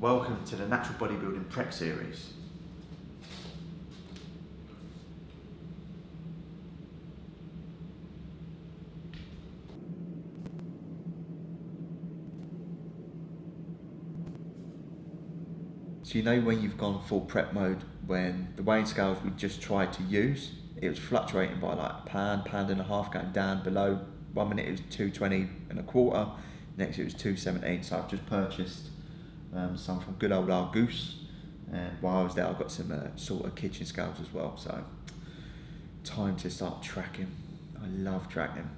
Welcome to the Natural Bodybuilding Prep Series. So you know when you've gone full prep mode, when the weighing scales we just tried to use, it was fluctuating by like a pound, pound and a half, going down below. 1 minute it was 220 and a quarter, next it was 217. So I've just purchased some from good old Goose, and while I was there I got some sort of kitchen scales as well. So time to start tracking. I love tracking.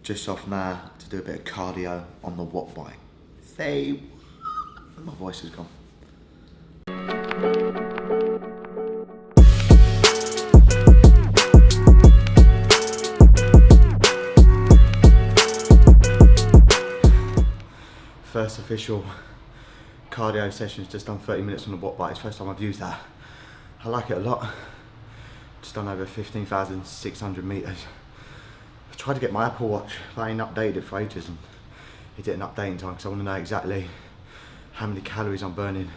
Just off now to do a bit of cardio on the watt bike. Say, my voice is gone. First official cardio session, just done 30 minutes on the watt bike. It's the first time I've used that. I like it a lot. Just done over 15,600 meters. I tried to get my Apple Watch, but I ain't updated it for ages, and it didn't update in time because I want to know exactly how many calories I'm burning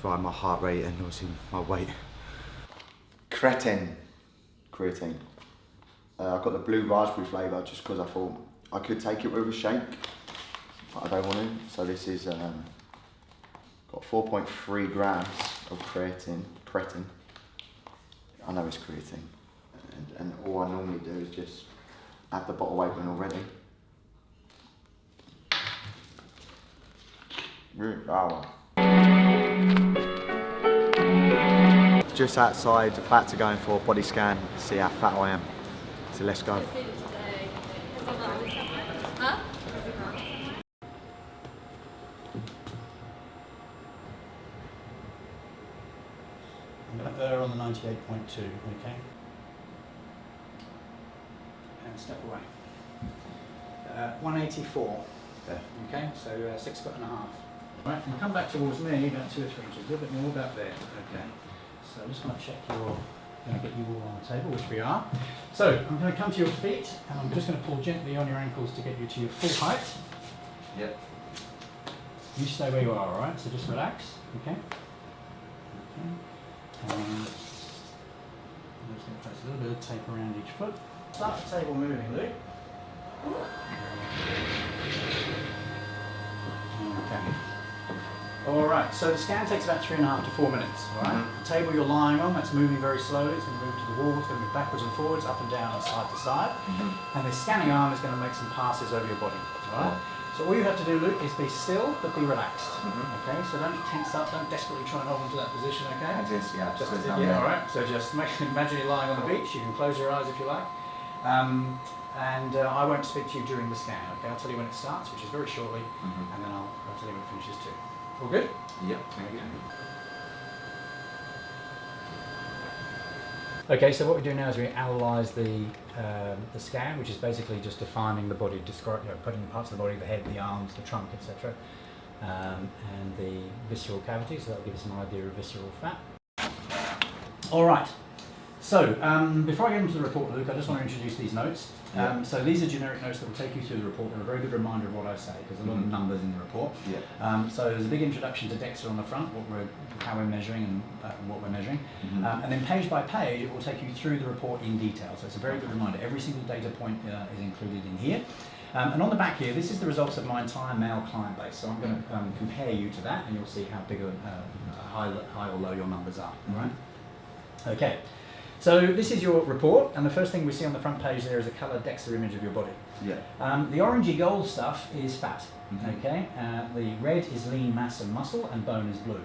for my heart rate and obviously my weight. Creatine. I've got the blue raspberry flavour just because I thought I could take it with a shake, but I don't want to. So this is got 4.3 grams of creatine. I know it's creatine, and all I normally do is just have the bottle open already. Just outside, about to go in for a body scan, see how fat I am. So let's go. Huh? I'm up there on the 98.2, okay? And step away. 184, Yeah. okay? So 6'1.5". Right, and come back towards me about 2 or 3 inches, a little bit more about there, okay? So I'm just going to check going to get you all on the table, which we are. So I'm going to come to your feet, and I'm just going to pull gently on your ankles to get you to your full height. Yep. You stay where you are, all right? So just relax, okay? Okay. And I'm just going to place a little bit of tape around each foot. Start the table moving, Luke. Okay. Alright, so the scan takes about 3.5 to 4 minutes, alright? The table you're lying on, that's moving very slowly. It's going to move to the wall, it's going to move backwards and forwards, up and down and side to side. And the scanning arm is going to make some passes over your body, alright? So all you have to do, Luke, is be still but be relaxed. Okay, so don't tense up, don't desperately try and hold into that position, okay? Alright, so just imagine you're lying on the beach, you can close your eyes if you like. I won't speak to you during the scan, okay? I'll tell you when it starts, which is very shortly, and then I'll tell you when it finishes too. All good? Yep. Okay, so what we do now is we analyse the scan, which is basically just defining the body, putting parts of the body, the head, the arms, the trunk, etc., and the visceral cavity, so that'll give us an idea of visceral fat. All right. So, before I get into the report, Luke, I just want to introduce these notes. So these are generic notes that will take you through the report. They're a very good reminder of what I say, because there's a lot of numbers in the report. So there's a big introduction to DEXA on the front, how we're measuring and what we're measuring. And then page by page, it will take you through the report in detail. So it's a very good reminder. Every single data point is included in here. And on the back here, this is the results of my entire male client base. So I'm going to compare you to that, and you'll see how big high or low your numbers are. All right? Okay. So this is your report, and the first thing we see on the front page there is a coloured DEXA image of your body. The orangey gold stuff is fat, okay? The red is lean mass and muscle, and bone is blue.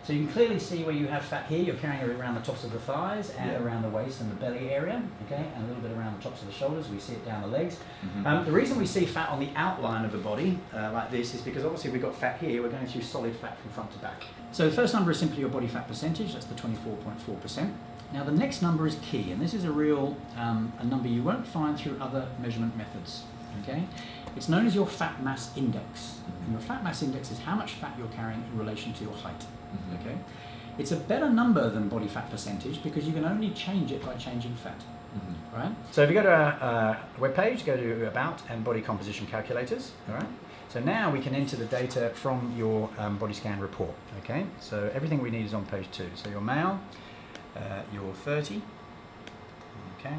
So you can clearly see where you have fat here. You're carrying it around the tops of the thighs and around the waist and the belly area, okay? And a little bit around the tops of the shoulders. We see it down the legs. The reason we see fat on the outline of the body like this is because obviously we've got fat here. We're going through solid fat from front to back. So the first number is simply your body fat percentage. That's the 24.4%. Now the next number is key, and this is a real a number you won't find through other measurement methods. Okay, it's known as your fat mass index, and your fat mass index is how much fat you're carrying in relation to your height. Okay, it's a better number than body fat percentage because you can only change it by changing fat. Right. So if you go to our web page, go to About and Body Composition Calculators. All right. So now we can enter the data from your body scan report. Okay, so everything we need is on page 2. So your male, you're 30. Okay,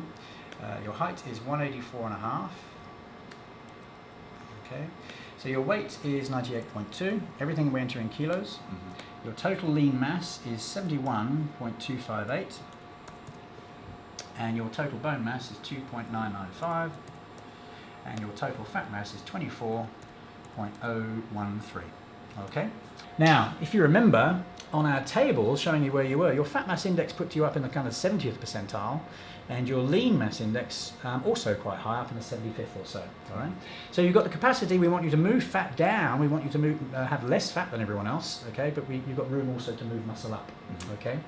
your height is 184.5. Okay, so your weight is 98.2. Everything we enter in kilos. Mm-hmm. Your total lean mass is 71.258. And your total bone mass is 2.995. And your total fat mass is 24.013. Okay. Now, if you remember, on our table showing you where you were, your fat mass index put you up in the kind of 70th percentile, and your lean mass index also quite high, up in the 75th or so. All right. So you've got the capacity. We want you to move fat down. We want you to move, have less fat than everyone else. Okay, but you've got room also to move muscle up. Mm-hmm. Okay.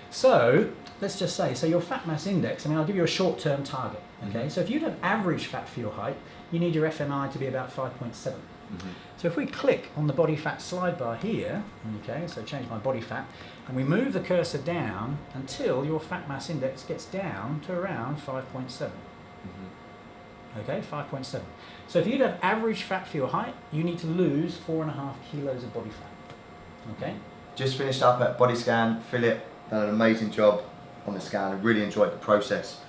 So let's just say, so your fat mass index, I mean, I'll give you a short-term target, okay? Mm-hmm. So if you'd have average fat for your height, you need your FMI to be about 5.7. Mm-hmm. So if we click on the body fat slide bar here, okay, so change my body fat, and we move the cursor down until your fat mass index gets down to around 5.7. Mm-hmm. Okay, 5.7. So if you'd have average fat for your height, you need to lose 4.5 kilos of body fat, okay? Just finished up at body scan. Philip done an amazing job on the scan. I really enjoyed the process.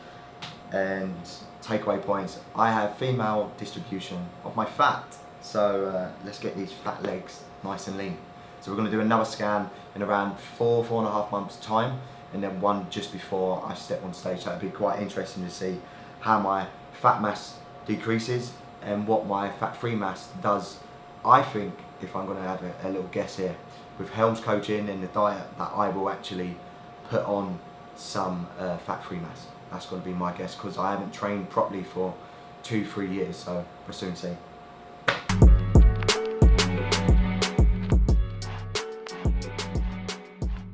And takeaway points, I have female distribution of my fat, so let's get these fat legs nice and lean. So we're going to do another scan in around 4.5 months time, and then one just before I step on stage. So it'd be quite interesting to see how my fat mass decreases and what my fat-free mass does. I think, if I'm going to have a little guess here, with Helms coaching and the diet, that I will actually put on some fat-free mass. That's going to be my guess, because I haven't trained properly for 2-3 years, so we'll soon see.